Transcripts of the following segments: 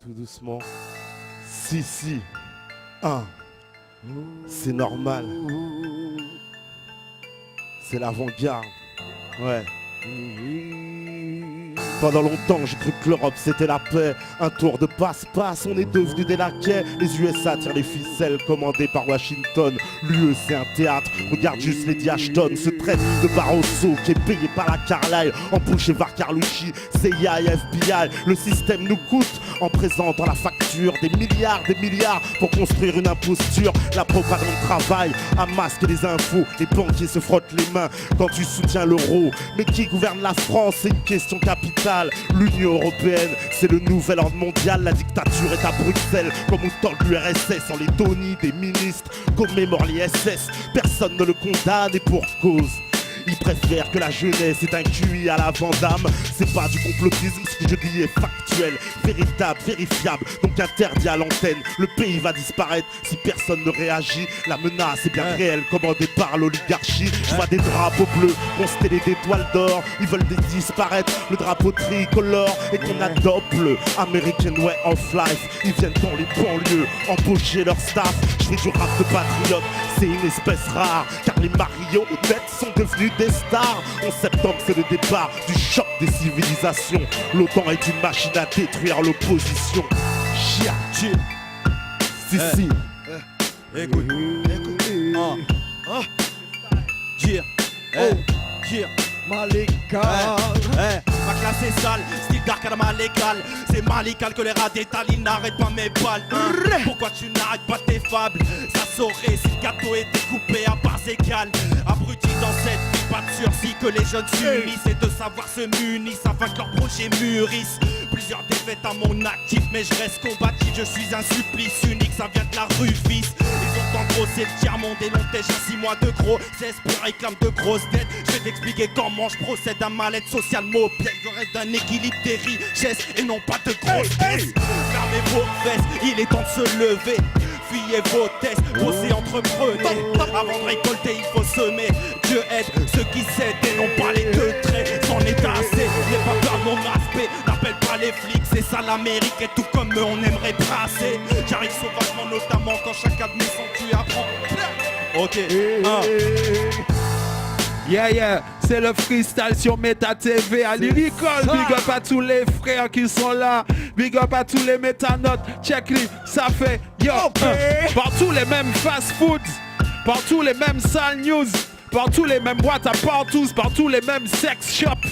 tout doucement. Si. C'est normal. C'est l'avant-garde. Ouais. Pendant longtemps, j'ai cru que l'Europe c'était la paix. Un tour de passe-passe, on est devenus des laquais. Les USA tirent les ficelles commandées par Washington. L'UE c'est un théâtre, regarde juste Lady Ashton. Ce traite de Barroso qui est payé par la Carlyle. Embauché par Carlucci, CIA et FBI. Le système nous coûte en présentant la facture des milliards pour construire une imposture. La propagande travaille à masquer les infos. Les banquiers se frottent les mains quand tu soutiens l'euro. Mais qui gouverne la France, c'est une question capitale. L'Union Européenne, c'est le nouvel ordre mondial. La dictature est à Bruxelles, comme au temps de l'URSS. En Lettonie, des ministres commémorent les SS. Personne ne le condamne et pour cause. Ils préfèrent que la jeunesse ait un QI à la Vandame. C'est pas du complotisme, ce que je dis est factuel, véritable, vérifiable, donc interdit à l'antenne. Le pays va disparaître si personne ne réagit. La menace est bien réelle, commandée par l'oligarchie. Je vois des drapeaux bleus constellés d'étoiles d'or. Ils veulent disparaître, le drapeau tricolore. Et qu'on adopte le American Way of Life. Ils viennent dans les banlieues, embaucher leur staff. Je fais du rap de patriote, c'est une espèce rare. Car les marionnettes sont devenues des stars. En septembre c'est le départ du choc des civilisations. L'OTAN est une machine à détruire l'opposition. Si. Écoute. Mallégal. Ma classe est sale, style dark à la mallégal. C'est mallégal que les rats d'Italie n'arrêtent pas mes balles. Pourquoi tu n'arrêtes pas tes fables? Ça saurait si le gâteau était coupé à parts égales. Abrutis dans cette vie, pas de sursis que les jeunes s'unissent et de savoir se munissent afin que leurs projets mûrissent. Plusieurs défaites à mon actif, mais je reste combatif. Je suis un supplice unique, ça vient de la rue fils. Ils ont en gros, c'est le tiers-monde et l'on tèche à 6 mois de gros. C'est pour réclame de grosses dettes. Je vais t'expliquer comment je procède à mal-être sociale mauvaise. Je reste d'un équilibre des richesses et non pas de grosses caisses. Fermez vos fesses, il est temps de se lever. Fuyez vos tests, bossez, entreprenez. Avant de récolter, il faut semer. Dieu aide ceux qui cèdent et non pas les deux traits. C'en est assez, n'aie pas peur de mon respect. N'appelle pas les flics, c'est ça l'Amérique. Et tout comme eux, on aimerait brasser. J'arrive sauvagement, notamment quand chacun de mes sons tu apprends. Ok, Yeah, c'est le freestyle sur Meta TV à Lyrical. Big up à tous les frères qui sont là. Big up à tous les métanotes. Check les, ça fait yo. Partout les mêmes fast foods, partout les mêmes sales news, partout les mêmes boîtes à partous, partout les mêmes sex shops.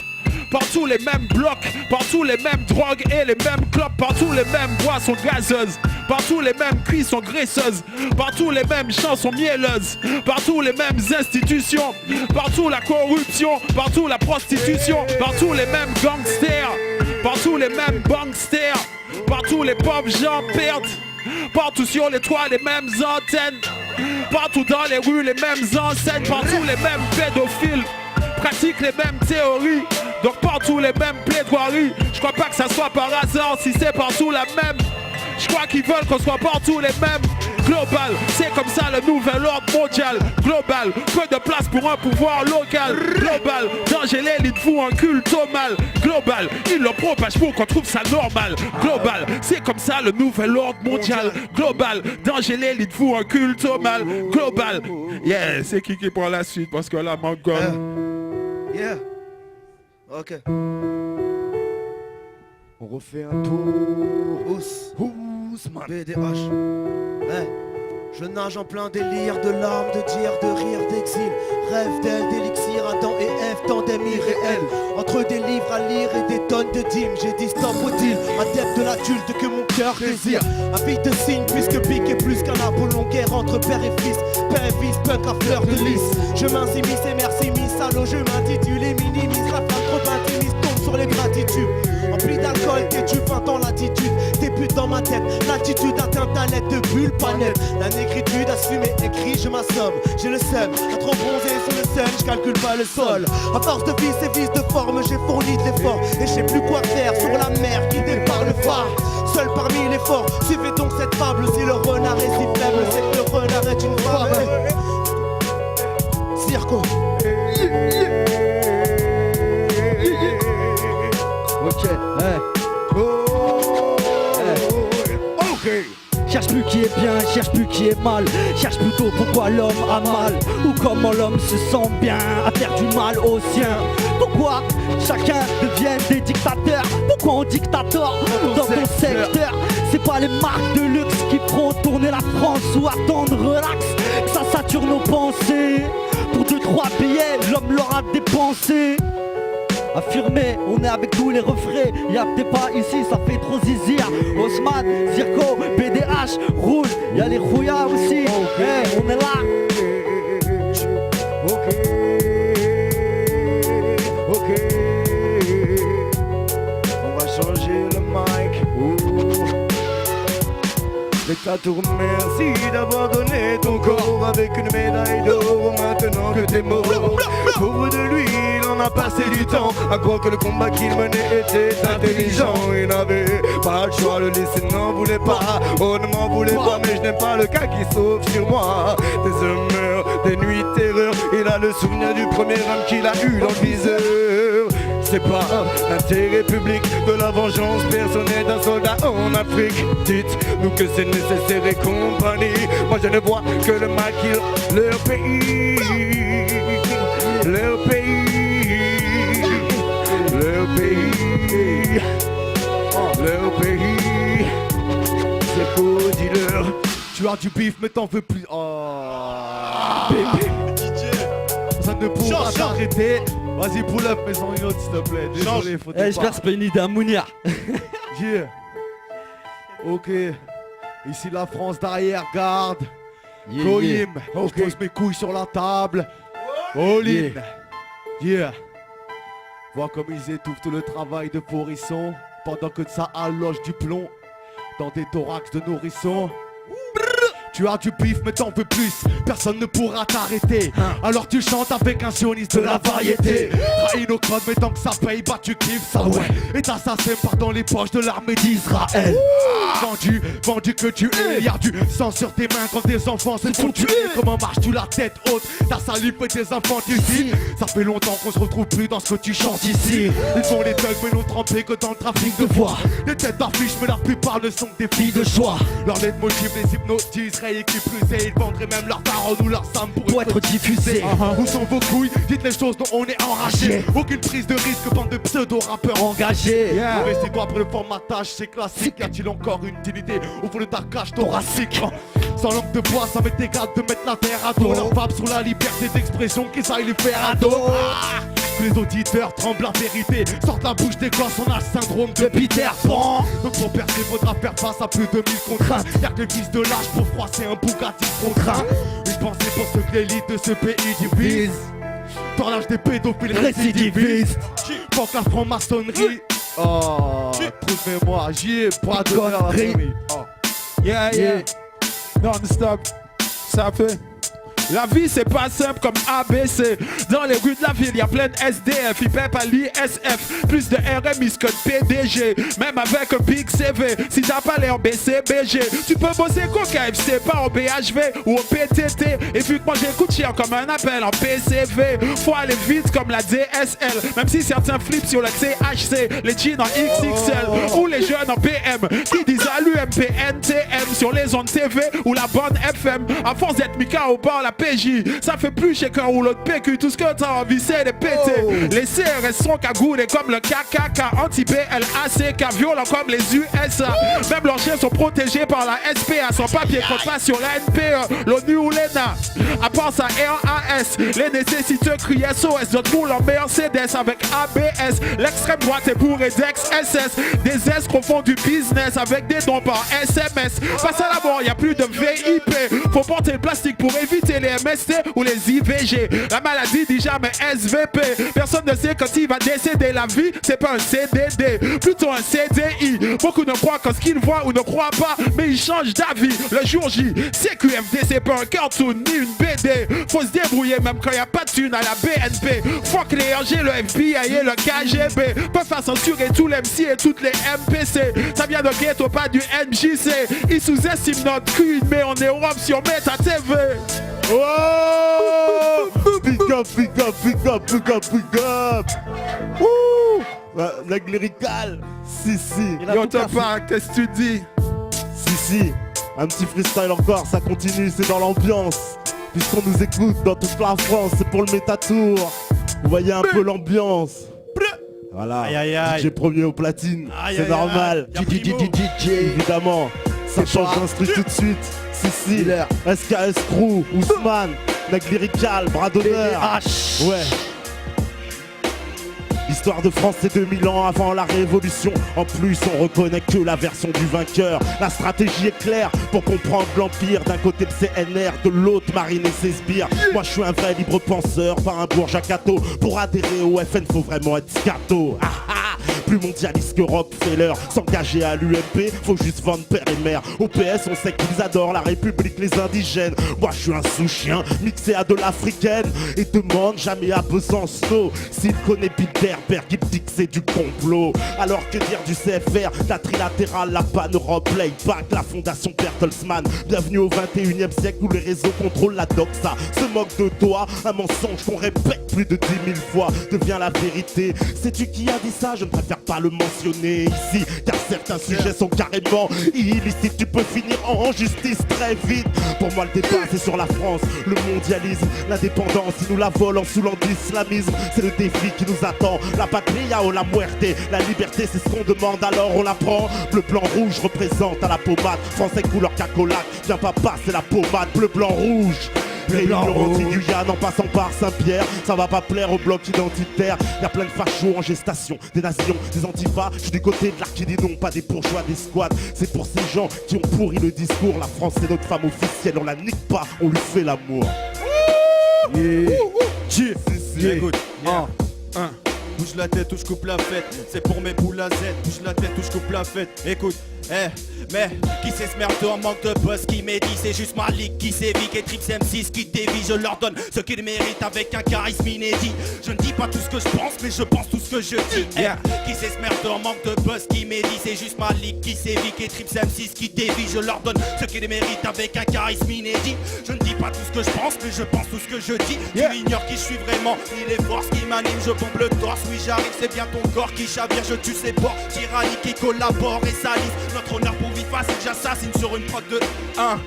Partout les mêmes blocs, partout les mêmes drogues et les mêmes clopes, partout les mêmes boissons gazeuses, partout les mêmes cuissons graisseuses, partout les mêmes chansons mielleuses, partout les mêmes institutions, partout la corruption, partout la prostitution, partout les mêmes gangsters, partout les mêmes banksters, partout les pauvres gens perdent, partout sur les toits les mêmes antennes, partout dans les rues les mêmes enseignes, partout les mêmes pédophiles. Pratique les mêmes théories, donc partout les mêmes plaidoiries. Je crois pas que ça soit par hasard si c'est partout la même. Je crois qu'ils veulent qu'on soit partout les mêmes. Global, c'est comme ça le nouvel ordre mondial. Global, peu de place pour un pouvoir local. Global, danger l'élite vous un culte au mal. Global, ils le propagent pour qu'on trouve ça normal. Global, c'est comme ça le nouvel ordre mondial. Global, danger l'élite vous un culte au mal. Global, yeah, c'est qui prend la suite parce que là, mon gars. Yeah. Ok. On refait un tour. Ousmane. BDH. Hey. Je nage en plein délire de larmes, de dire, de rire, d'exil. Rêve d'elle, d'élixir, Adam et Ève, tandem irréel. Entre des livres à lire et des tonnes de dîmes, j'ai dit stop au deal. Adepte de l'adulte que mon cœur désire. Habit de signe, puisque Bic est plus qu'un Apollon. Guerre entre père et fils, punk à fleur de lys. Je m'insimise et merci, mis salaud, je m'intitule et minimise. Rafale trop intimiste, tombe sur les gratitudes. Empli d'alcool, tes tubes, 20 ans l'attitude. Tes putes dans ma tête, l'attitude atteint ta lettre de bulle, pas net. La négritude assumée, écrit, je m'assomme. J'ai le seum, à trop bronzer sur le sun, je calcule pas le sol. À force de vice et vice de forme, j'ai fourni de l'effort. Et je sais plus quoi faire sur la mer qui départ le phare. Seul parmi les forts, suivez donc cette fable. Si le renard est si faible, c'est que le renard est une fable. Circo. Ok, Cherche plus qui est bien, cherche plus qui est mal. Cherche plutôt pourquoi l'homme a mal, ou comment l'homme se sent bien à faire du mal aux siens. Pourquoi chacun devient des dictateurs? Pourquoi on dictateur dans ton secteur? C'est pas les marques de luxe qui feront tourner la France ou attendre relax que ça sature nos pensées. Pour 2-3 billets, l'homme l'aura dépensé. Affirmé, on est avec tous les refrains. Y'a peut-être pas ici, ça fait trop zizir. Osman, Zirko, BDH, roule. Y'a les Rouya aussi. Hey, on est là. Ok. On va changer le mic. L'État te remercie d'avoir donné ton corps avec une médaille d'or. Maintenant que t'es mort, pauvre de lui, il en a passé du temps à croire que le combat qu'il menait était intelligent. Il n'avait pas le choix, le lycée n'en voulait pas. Oh, ne m'en voulait pas, mais je n'aime pas le cas qui sauve sur moi. Des humeurs, des nuits de terreur. Il a le souvenir du premier homme qu'il a eu dans le viseur. C'est pas l'intérêt public de la vengeance personnelle d'un soldat en Afrique. Dites-nous que c'est nécessaire et compagnie. Moi je ne vois que le mal qui leur pays. Leur pays. Leur pays. Leur pays. C'est beau, dis-leur. Tu as du bif mais t'en veux plus. Oh bébé. Ça ne pourra t'arrêter. Vas-y, pull up, mais sans une autre, s'il te plaît. Désolé, faut J'espère que c'est pas une idée à Mounia. Yeah. Ok. Ici la France d'arrière-garde. Goyim. Je pose mes couilles sur la table. All in. Yeah. Vois comme ils étouffent tout le travail de Porisson pendant que ça alloge du plomb dans des thorax de nourrissons. Tu as du bif mais t'en veux plus, personne ne pourra t'arrêter. Alors tu chantes avec un sioniste de la variété. Trahis nos codes mais tant que ça paye, bah tu kiffes ça ouais. Et t'assassin part dans les poches de l'armée d'Israël. Vendu que tu es, y'a du sang sur tes mains quand tes enfants se font tuer. Comment marches-tu la tête haute, ta salive et tes infanticides. Ça fait longtemps qu'on se retrouve plus dans ce que tu chantes ici. Ils font les thugs mais n'ont trempé que dans le trafic de voix. Les têtes d'affiche mais la plupart ne sont que des filles de choix. Leur leitmotiv les hypnotiseraient et qui plus est, ils vendraient même leurs paroles ou leurs âmes pour être diffusés. Où sont vos couilles? Dites les choses dont on est enragé. Aucune prise de risque, bande de pseudo-rappeurs engagés. Restez-toi pour le formatage, c'est classique. Y a-t-il encore une dignité au fond de ta cage thoracique? Sans langue de bois, ça m'est égal de mettre la terre à dos. Leur pape sur la liberté d'expression, qu'ils aillent les faire à dos. Que les auditeurs tremblent la vérité. Sortent la bouche des gosses, on a le syndrome de Peter Pan. Donc pour percer, faudra faire face à plus de 1000 contraintes. Y'a que les fils de l'âge pour froisser un Bugatti contraint. Une pensée pour ceux que l'élite de ce pays divise. Dans l'âge des pédophiles récidivistes. Pour que la franc-maçonnerie. Oh, trouvez-moi, j'y ai pas de conneries. Yeah, yeah. Non-stop. Ça fait. La vie c'est pas simple comme ABC. Dans les rues de la ville y'a plein de SDF. Ils paient pas l'ISF. Plus de RMI que de PDG. Même avec un big CV. Si t'as pas l'air BCBG, tu peux bosser qu'au KFC, pas au BHV ou au PTT. Et vu que moi j'écoute chien comme un appel en PCV. Faut aller vite comme la DSL. Même si certains flippent sur le THC. Les jeans en XXL ou les jeunes en PM qui disent à l'UMPNTM sur les ondes TV ou la bonne FM. À force d'être Mika au bord la PJ, ça fait plus chez qu'un rouleau de PQ. Tout ce que t'as envie c'est de péter. Les CRS sont cagoulés comme le KKK, anti-BLACK, violents comme les USA. Même leurs chiens sont protégés par la SPA. Sans papier compte pas sur la NPE, l'ONU ou l'ENA. À part ça RAS, les nécessiteux crient SOS. D'autres roulent en Mercedes avec ABS. L'extrême droite est bourrée d'ex-SS. Des escrocs font du business avec des dons par SMS. Face à la mort, y a plus de VIP. Faut porter le plastique pour éviter les MST ou les IVG. La maladie dit jamais SVP. Personne ne sait quand il va décéder. La vie c'est pas un CDD, plutôt un CDI. Beaucoup ne croient qu'en ce qu'ils voient ou ne croient pas, mais ils changent d'avis le jour J. CQFD c'est pas un cartoon ni une BD. Faut se débrouiller même quand y a pas de thune à la BNP. Fuck les RG, le FBI et le KGB peuvent faire censurer tous les MC et toutes les MPC. Ça vient de ghetto, pas du MJC. Ils sous-estiment notre cul, mais on est Europe sur Meta TV. Oh, big up, big up, big up, big up, big up. Wouh, l'aigle lyrical. Si. Yo te parle, qu'est-ce que tu dis? Si. Un petit freestyle encore, ça continue, c'est dans l'ambiance. Puisqu'on nous écoute dans toute la France, c'est pour le Métatour. Vous voyez un peu l'ambiance. Voilà, Aïe, aïe, aïe. DJ premier au platine, Aïe, c'est aïe, normal. aïe. Y'a Primo. Évidemment, ça C'est change pas- d'instru tout de suite. Si, Dealer. SKS Crew, Ousmane, Neg Lyrical, bras d'honneur. BDH. Ouais. L'histoire de France c'est 2000 ans avant la révolution. En plus on reconnaît que la version du vainqueur. La stratégie est claire pour comprendre l'empire. D'un côté le CNR, de l'autre Marine et ses sbires. Moi je suis un vrai libre penseur, pas un bourgeois catho. Pour adhérer au FN faut vraiment être scato. Ah, ah. Plus mondialiste que Rockefeller. S'engager à l'UMP, faut juste vendre père et mère. Au PS on sait qu'ils adorent la République, les indigènes. Moi je suis un sous-chien mixé à de l'africaine. Et demande jamais à Besançon s'il connaît Bilderberg, il dit que c'est du complot. Alors que dire du CFR, la trilatérale, la Pan-Europe, Playback, la fondation Bertelsmann. Bienvenue au 21e siècle où les réseaux contrôlent la doxa. Se moque de toi, un mensonge qu'on répète plus de 10 000 fois devient la vérité. Sais-tu qui a dit ça? Je ne préfère pas le mentionner ici, car certains sujets sont carrément illicites. Tu peux finir en justice très vite. Pour moi le débat c'est sur la France, le mondialisme, l'indépendance, ils nous la volent en saoulant d'islamisme. C'est le défi qui nous attend, la patria o la muerte. La liberté c'est ce qu'on demande, alors on la prend. Bleu, blanc, rouge représente à la pommade. Français couleur cacolac, viens pas passer la pommade. Bleu, blanc, rouge. Réunion anti-Guyane en passant par Saint-Pierre. Ça va pas plaire au bloc identitaire. Y'a plein de fachos en gestation, des nations, des antifas. Je suis du côté de l'arc qui dit non, pas des bourgeois, des squats. C'est pour ces gens qui ont pourri le discours. La France c'est notre femme officielle, on la nique pas, on lui fait l'amour. Écoute, bouge la tête ou je coupe la fête. C'est pour mes boules à Z. Bouge la tête ou je coupe la fête. Écoute, mais qui c'est ce merdeux en manque de buzz qui médit? C'est juste Malik qui sévit, et Trips M6 qui dévie. Je leur donne ce qu'ils méritent avec un charisme inédit. Je ne dis pas tout ce que je pense, mais je pense tout ce que je dis. Qui c'est ce merdeux en manque de buzz qui médit? C'est juste Malik qui sévit, et Trips M6 qui dévie. Je leur donne ce qu'ils méritent avec un charisme inédit. Je ne dis pas tout ce que je pense, mais je pense tout ce que je dis. Tu ignores qui je suis vraiment, ni les forces qui m'animent. Je bombe le torse, oui j'arrive, c'est bien ton corps qui chavire. Je tue ses bords, tyrannie qui collabore et salisse. Notre honneur pour vivre facile, j'assassine sur une prod de 1.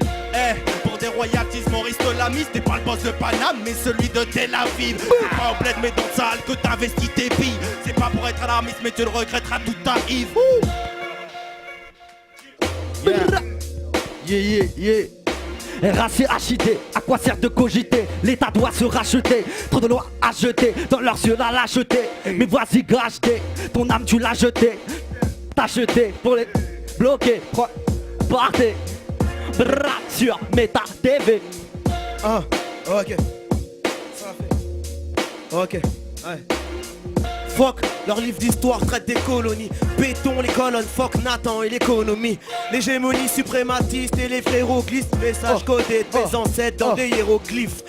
Pour des royalties, Maurice Tolamis, t'es pas le boss de Paname, mais celui de Tel Aviv. C'est pas au bled, mais dans le sale que t'investis tes billes. C'est pas pour être alarmiste, mais tu le regretteras toute ta Yves. RACHID, à quoi sert de cogiter? L'État doit se racheter. Trop de lois à jeter, dans leurs yeux la lâcheté. Mais voici gracheté, ton âme tu l'as jetée. T'as jeté pour les bloquer. Partez, bras sur Meta TV. Ah, ok. Ça fait. Ok, ouais. Fuck, leur livre d'histoire traite des colonies. Béton les colonnes, fuck Nathan et l'économie. L'hégémonie suprématiste et les fréroglyphes. Messages codés de tes ancêtres dans des hiéroglyphes.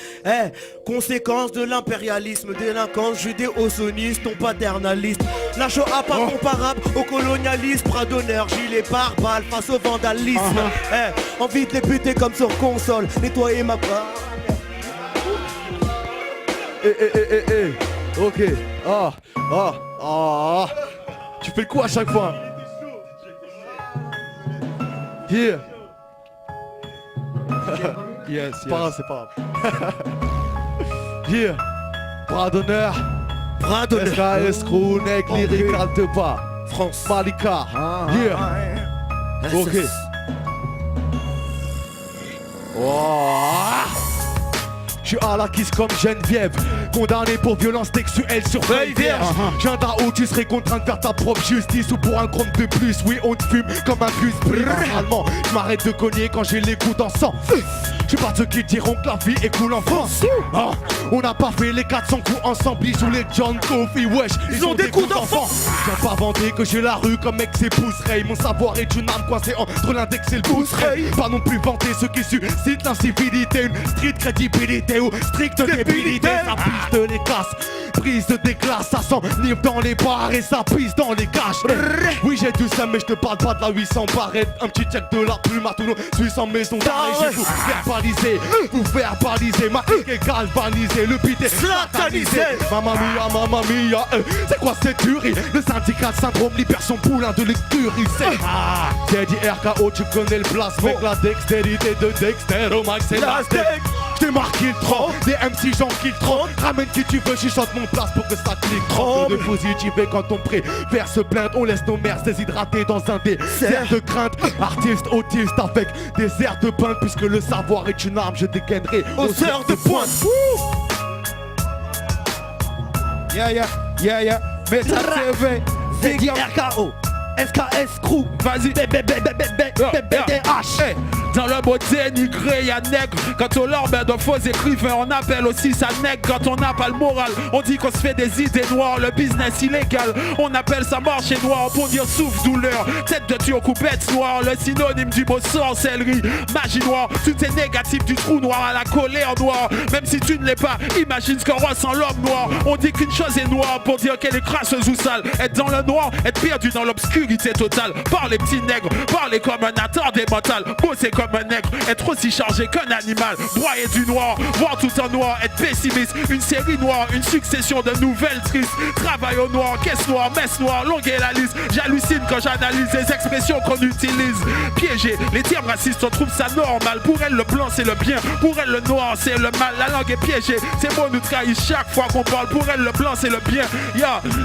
Conséquence de l'impérialisme, délinquance judéo-sioniste, ton paternaliste. La Shoah pas comparable au colonialisme. Bras d'honneur, gilet pare-balles face au vandalisme. Envie de les buter comme sur console. Nettoyer ma part. Ok. Tu fais quoi à chaque fois? Here. Yes, C'est pas grave, c'est pas grave. Here. Bras d'honneur. Bras d'honneur. SKS Crew, Neg Lyrical de bas. France. Malika. Here. Ok. Je suis à la kiss comme Geneviève, condamné pour violence sexuelle sur feuille vierge. Je viens d'à où tu serais contraint de faire ta propre justice ou pour un compte de plus. Oui, on te fume comme un bus bris. Normalement, je m'arrête de cogner quand j'ai les coups dans sang. Je suis pas de ceux qui diront que la vie est cool en France. On n'a pas fait les 400 coups ensemble, ils jouent les John Coffey, wesh, ils ont des coups d'enfant. Viens pas vanter que j'ai la rue comme mec c'est Pousseray. Mon savoir est une arme coincée entre l'index et le Pousseray. Pas non plus vanter ceux qui suscitent l'incivilité, une street crédibilité ou stricte débilité. Ça piste les casses, prise de déclasse, ça s'enivre dans les bars et ça pisse dans les caches. Oui j'ai du seum mais je te parle pas de la 800 barrettes. Un petit check de la plume à tout nos Suisse en maison d'arrêt. J'ai tout, balisé, vous faire baliser, ma clique est galvanisée, le beat est satanisé. Mamma mia, c'est quoi cette tuerie? Le syndicat syndrome libère son poulain de l'écurie, c'est j'ai dit RKO, tu connais le place, mec, la dextérité de Dexter, au max c'est la steak. J't'ai marqué le 30, des MC j'en kill 30. Ramène qui tu veux, j'chante mon place pour que ça clique 30 de positif et quand on préfère se plaindre, on laisse nos mères déshydrater dans un désert de crainte. Artiste autiste avec des airs de peintre, puisque le savoir est une arme, je dégainerai aux heures de pointe. Yeah, Meta TV, ZD RKO, SKS Crew, vas-y. BBH. Dans le mot dénigré, y'a nègre. Quand on leur met de faux écrivains, on appelle aussi ça nègre. Quand on n'a pas le moral, on dit qu'on se fait des idées noires. Le business illégal, on appelle ça marché noir pour dire souffle, douleur. Tête de tuyau, coupette noire. Le synonyme du mot sorcellerie, magie noire. Tout est négatif du trou noir à la colère noire. Même si tu ne l'es pas, imagine ce qu'on ressent l'homme noir. On dit qu'une chose est noire pour dire qu'elle est crasseuse ou sale. Être dans le noir, être perdu dans l'obscurité totale. Parler petits nègres, parler comme un attardé mental. Bosser comme un nègre, être aussi chargé qu'un animal, broyer du noir, voir tout en noir, être pessimiste, une série noire, une succession de nouvelles tristes, travail au noir, caisse noire, messe noire, longue est la liste, j'hallucine quand j'analyse les expressions qu'on utilise, piégé, les termes racistes, on trouve ça normal, pour elle le blanc c'est le bien, pour elle le noir c'est le mal, la langue est piégée, ces mots nous trahissent chaque fois qu'on parle, pour elle le blanc c'est le bien,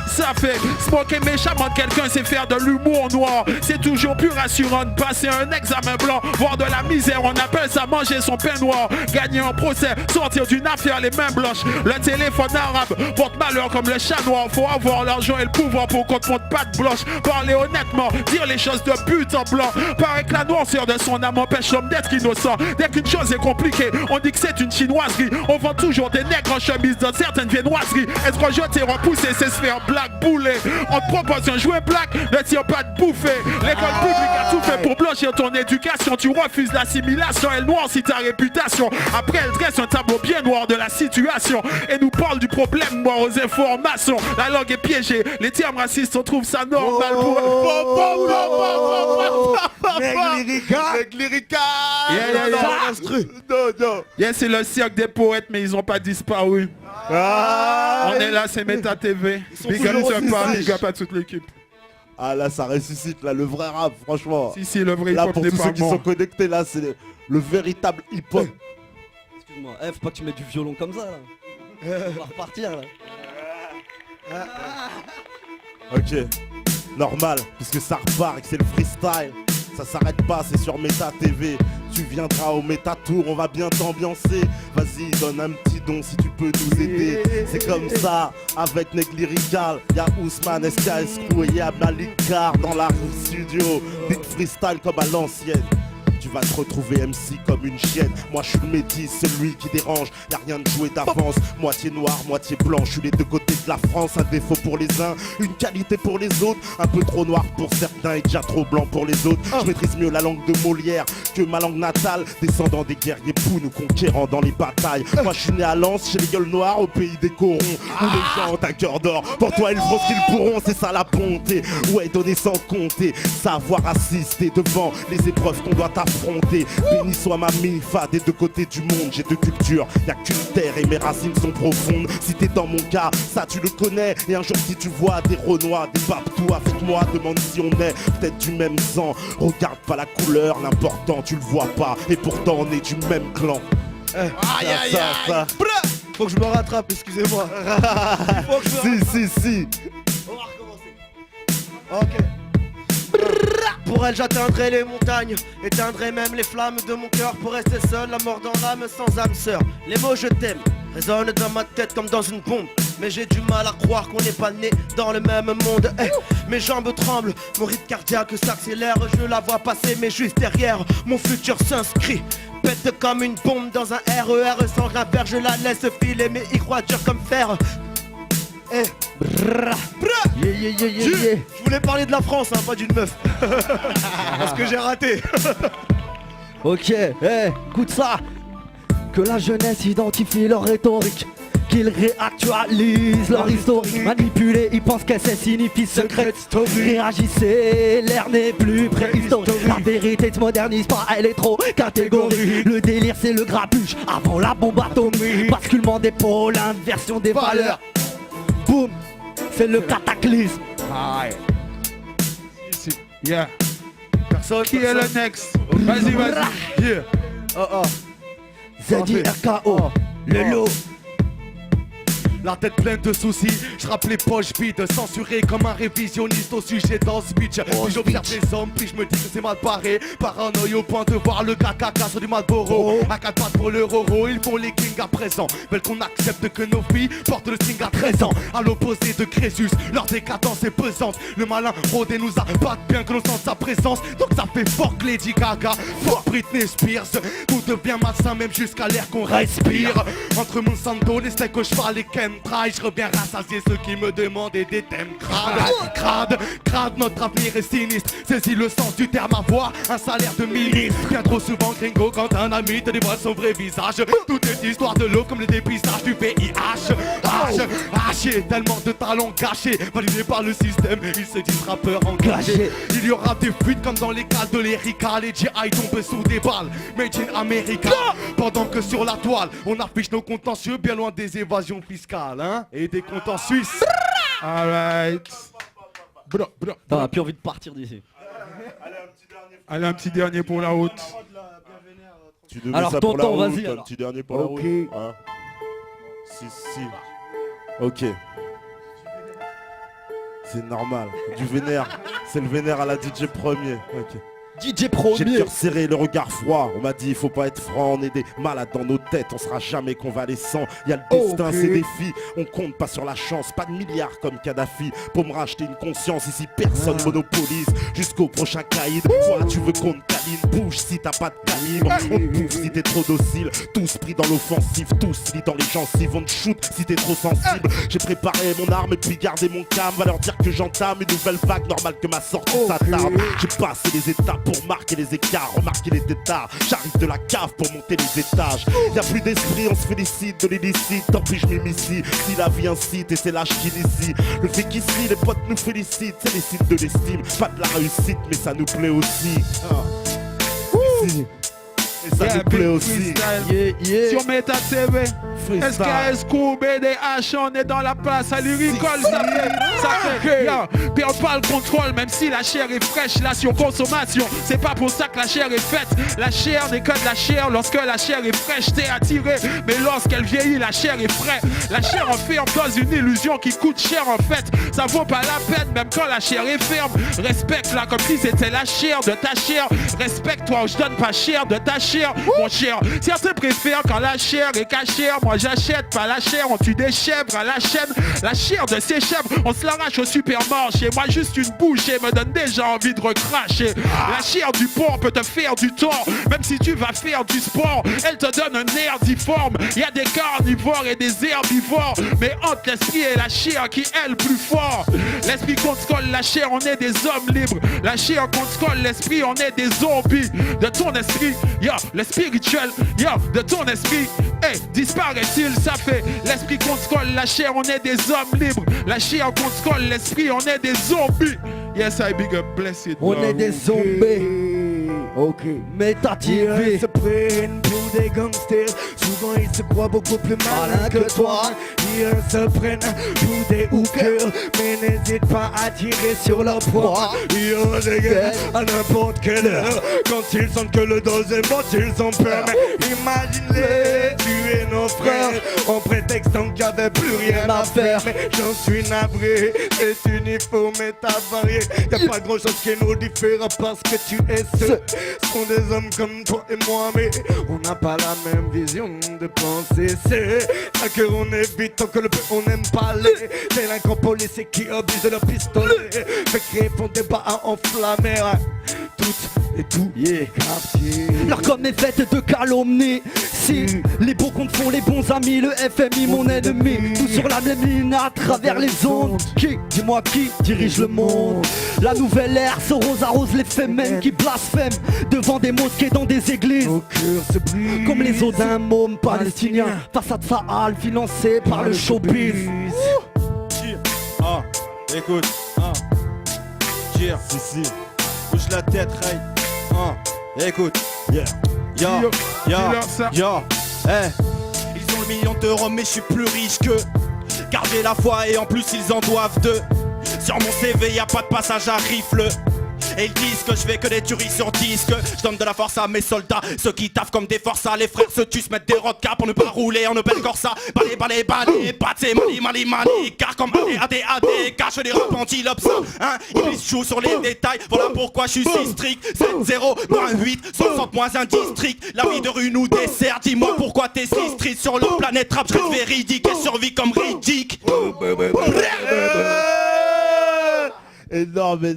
ça fait smoker méchamment de quelqu'un, c'est faire de l'humour noir, c'est toujours plus rassurant de passer un examen blanc, voir de la misère, on appelle ça manger son pain noir, gagner en procès, sortir d'une affaire les mains blanches, le téléphone arabe porte malheur comme le chat noir, faut avoir l'argent et le pouvoir pour qu'on te monte pas de blanche, parler honnêtement, dire les choses de but en blanc, paraît que la noirceur de son âme empêche l'homme d'être innocent, dès qu'une chose est compliquée, on dit que c'est une chinoiserie, on vend toujours des nègres en chemise dans certaines viennoiseries, être rejeté, repoussé, c'est se faire black bouler, on te propose un jouet black, ne tire pas de bouffer, l'école publique a tout fait pour blanchir ton éducation, tu refuses l'assimilation, elle noircit ta réputation. Après, elle dresse un tableau bien noir de la situation et nous parle du problème noir aux informations. La langue est piégée, les termes racistes, on trouve ça normal pour... Mec lyrical. Yeah, c'est le cirque des poètes, mais ils ont pas disparu. On est là, c'est Meta TV. Big up Tupac, big up à toute l'équipe. Ah là ça ressuscite là, le vrai rap franchement. Si, le vrai là hip-hop pour n'est tous pas ceux qui mort. sont connectés là, c'est le véritable hip-hop. Excuse-moi, faut pas que tu mettes du violon comme ça là. On va repartir là. Ok, normal, puisque ça repart et que c'est le freestyle. Ça s'arrête pas, c'est sur Meta TV. Tu viendras au Meta Tour, on va bien t'ambiancer. Vas-y, donne un petit don si tu peux nous aider. C'est comme ça, avec Neg Lyrical. Y'a Ousmane, SKS Crew et y'a Malikar dans la rue studio. Big freestyle comme à l'ancienne. Tu vas te retrouver MC comme une chienne. Moi je suis le métis, celui qui dérange. Y'a rien de joué d'avance. Moitié noir, moitié blanc. Je suis les deux côtés de la France. Un défaut pour les uns, une qualité pour les autres. Un peu trop noir pour certains et déjà trop blanc pour les autres. Je maîtrise mieux la langue de Molière que ma langue natale. Descendant des guerriers pou, nous conquérant dans les batailles. Moi je suis né à Lens, chez les gueules noires, au pays des corons. Où les gens ont un cœur d'or. Pour toi ils feront ce qu'ils pourront, c'est ça la bonté. Ouais, donner sans compter. Savoir assister devant les épreuves qu'on doit affronter. Béni soit ma mifa des deux côtés du monde. J'ai deux cultures, y'a qu'une terre et mes racines sont profondes. Si t'es dans mon cas, ça tu le connais. Et un jour si tu vois des Renois, des Babtou avec moi, demande si on est peut-être du même sang. Regarde pas la couleur, l'important tu le vois pas. Et pourtant on est du même clan. Ça. Faut que je me rattrape, excusez-moi. Faut que je me Si. On va recommencer. Ok. Pour elle j'atteindrai les montagnes, éteindrai même les flammes de mon cœur. Pour rester seul, la mort dans l'âme sans âme sœur. Les mots je t'aime résonnent dans ma tête comme dans une bombe. Mais j'ai du mal à croire qu'on n'est pas né dans le même monde. Mes jambes tremblent, mon rythme cardiaque s'accélère. Je la vois passer mais juste derrière, mon futur s'inscrit. Pète comme une bombe dans un RER sans rien faire. Je la laisse filer mais y croit dur comme fer. Je voulais parler de la France, hein, pas d'une meuf. Parce que j'ai raté. Ok, écoute ça. Que la jeunesse identifie leur rhétorique. qu'ils réactualisent leur historique. Manipulés, ils pensent qu'elle signifie secret story. Réagissez, l'air n'est plus préhistorique. La vérité se modernise pas, elle est trop catégorique. Le délire c'est le grabuge avant la bombe atomique. Basculement des pôles, inversion des valeurs. Boum, c'est le cataclysme. Aïe. Ici. Yeah. Personne. Qui est le next? Vas-y, vas-y. Yeah. Oh. ZIRKO, le lot. La tête pleine de soucis, je rappe les poches vides, censuré comme un révisionniste au sujet dans ce speech. Puis j'observe les hommes, puis je me dis que c'est mal barré. Paranoïa au point de voir le caca sur du Marlboro. À 4 pattes pour le roro, ils font les kings à présent. Veulent qu'on accepte que nos filles portent le signe à 13 ans. À l'opposé de Crésus, leur décadence est pesante. Le malin rodé nous a pas bien que l'on sente sa présence. Donc ça fait fort que Lady Gaga, fort Britney Spears. Tout devient malsain même jusqu'à l'air qu'on respire. Entre Monsanto, les steaks au cheval et Ken. Je reviens rassasier ceux qui me demandaient des thèmes crades, notre avenir est sinistre. Saisis le sens du terme avoir un salaire de ministre. Bien trop souvent gringo quand un ami te dévoile son vrai visage. Tout est histoire de l'eau comme le dépistage du VIH. Haché, tellement de talents gâchés, validés par le système, ils se disent rappeurs engagés. Il y aura des fuites comme dans les cas de l'Erika. Les GI tombent sous des balles, made in America. Pendant que sur la toile, on affiche nos contentieux bien loin des évasions fiscales. Et des comptes en Suisse. Alright. T'as plus envie de partir d'ici. Allez, un petit dernier pour la route. Tu devais Alors, ça pour la tonton, route, vas-y, un alors. petit dernier pour la route. Hein. Si. Ok. C'est normal. Du vénère. C'est le vénère à la DJ premier. Ok. DJ J'ai le premier. cœur serré, le regard froid. On m'a dit il faut pas être franc, on est des malades dans nos têtes. On sera jamais convalescent. Il y a le destin, c'est des filles. On compte pas sur la chance, pas de milliards comme Kadhafi. Pour me racheter une conscience, ici personne monopolise. Jusqu'au prochain caïd. Toi tu veux qu'on te câline, bouge si t'as pas de calibre. On te bouffe si t'es trop docile. Tous pris dans l'offensive, tous lits dans les gencives. On te shoot si t'es trop sensible. J'ai préparé mon arme et puis gardé mon calme. Va leur dire que j'entame une nouvelle vague, normal que ma sortie s'attarde. J'ai passé les étapes pour marquer les écarts, remarquer les tétards. J'arrive de la cave pour monter les étages. Y'a plus d'esprit, on se félicite de l'illicite. Tant pis je m'immiscie, si la vie incite et c'est l'âge qui initie. Le fait qu'ici les potes nous félicitent, c'est les signes de l'estime. Pas de la réussite mais ça nous plaît aussi. Ici. Et ça nous plaît aussi. Sur Meta TV, SKS, Cool, BDH, on est dans la place à Lyrical, ça fait, puis on parle contrôle, même si la chair est fraîche, la surconsommation, c'est pas pour ça que la chair est faite, la chair n'est que de la chair, lorsque la chair est fraîche, t'es attiré, mais lorsqu'elle vieillit, la chair est fraîche, la chair enferme dans une illusion qui coûte cher en fait, ça vaut pas la peine, même quand la chair est ferme, respecte-la comme si c'était la chair de ta chair, respecte-toi ou je donne pas cher de ta chair, mon cher, certains préfèrent quand la chair est cachère, moi j'achète pas la chair, on tue des chèvres à la chaîne, la chair de ces chèvres, on se l'arrache au supermarché, moi juste une bouchée me donne déjà envie de recracher, la chair du porc peut te faire du tort, même si tu vas faire du sport, elle te donne un air difforme, y a des carnivores et des herbivores, mais entre l'esprit et la chair qui est le plus fort, l'esprit contre colle la chair, on est des hommes libres, la chair contre colle l'esprit, on est des zombies, de ton esprit, le spirituel, de ton esprit, disparaît-il, ça fait l'esprit contre colle la chair, on est des hommes libres, la chair contre colle l'esprit, on est des zombies. Yes, I big up, bless it. On est des zombies. Ok. Meta TV. Ils se prennent pour des gangsters. Souvent ils se croient beaucoup plus malins que toi. Ils se prennent pour des hookers, mais n'hésite pas à tirer sur leur proie. Ils ont des guerres à n'importe quelle heure. Quand ils sentent que le dos est mort, ils ont peur. Mais imagine-les tuer nos frères en prétextant qu'il n'y avait plus rien à faire. Mais j'en suis navré, cet uniforme est avarié. Y'a pas grand chose qui nous diffère parce que tu es ce sont des hommes comme toi et moi, mais on n'a pas la même vision de penser. C'est ça qu'on évite tant que le peu on n'aime pas les délinquants policiers qui abusent de leur pistolet. Fait créer font débat à enflammer toutes et tous les quartiers. Leur com est faite de calomnie, Si les bons comptes font les bons amis, le FMI mon ennemi, tout sur la même ligne à travers les ondes. Qui, dis-moi qui dirige le monde? La nouvelle ère se arrose les fémènes qui blasphèment devant des mosquées dans des églises. Nos cœurs se brisent. Comme les os d'un môme palestinien, façade Faal financé par le showbiz. Ah, écoute, tire, Si, bouge la tête, Ray. Écoute, yeah. yo, ça. Ils ont le million d'euros, mais je suis plus riche qu'eux. Gardez la foi et en plus ils en doivent deux. Sur mon CV, y a pas de passage à rifle. Et ils disent que je fais que des tueries sur disque. Je donne de la force à mes soldats, ceux qui taffent comme des forçats. Les frères se tuent, se mettent des rodkas pour ne pas rouler en Opel Corsa. Balé, pâté, mani, car comme AD, cache les repentis ça, hein. Ils jouent sur les détails, voilà pourquoi je suis si strict. 7-0, moins 8, 60 moins un district. La vie de rue nous dessert, dis-moi pourquoi t'es si strict. Sur la planète rap, je reste véridique et survie comme Riddick. Énorme.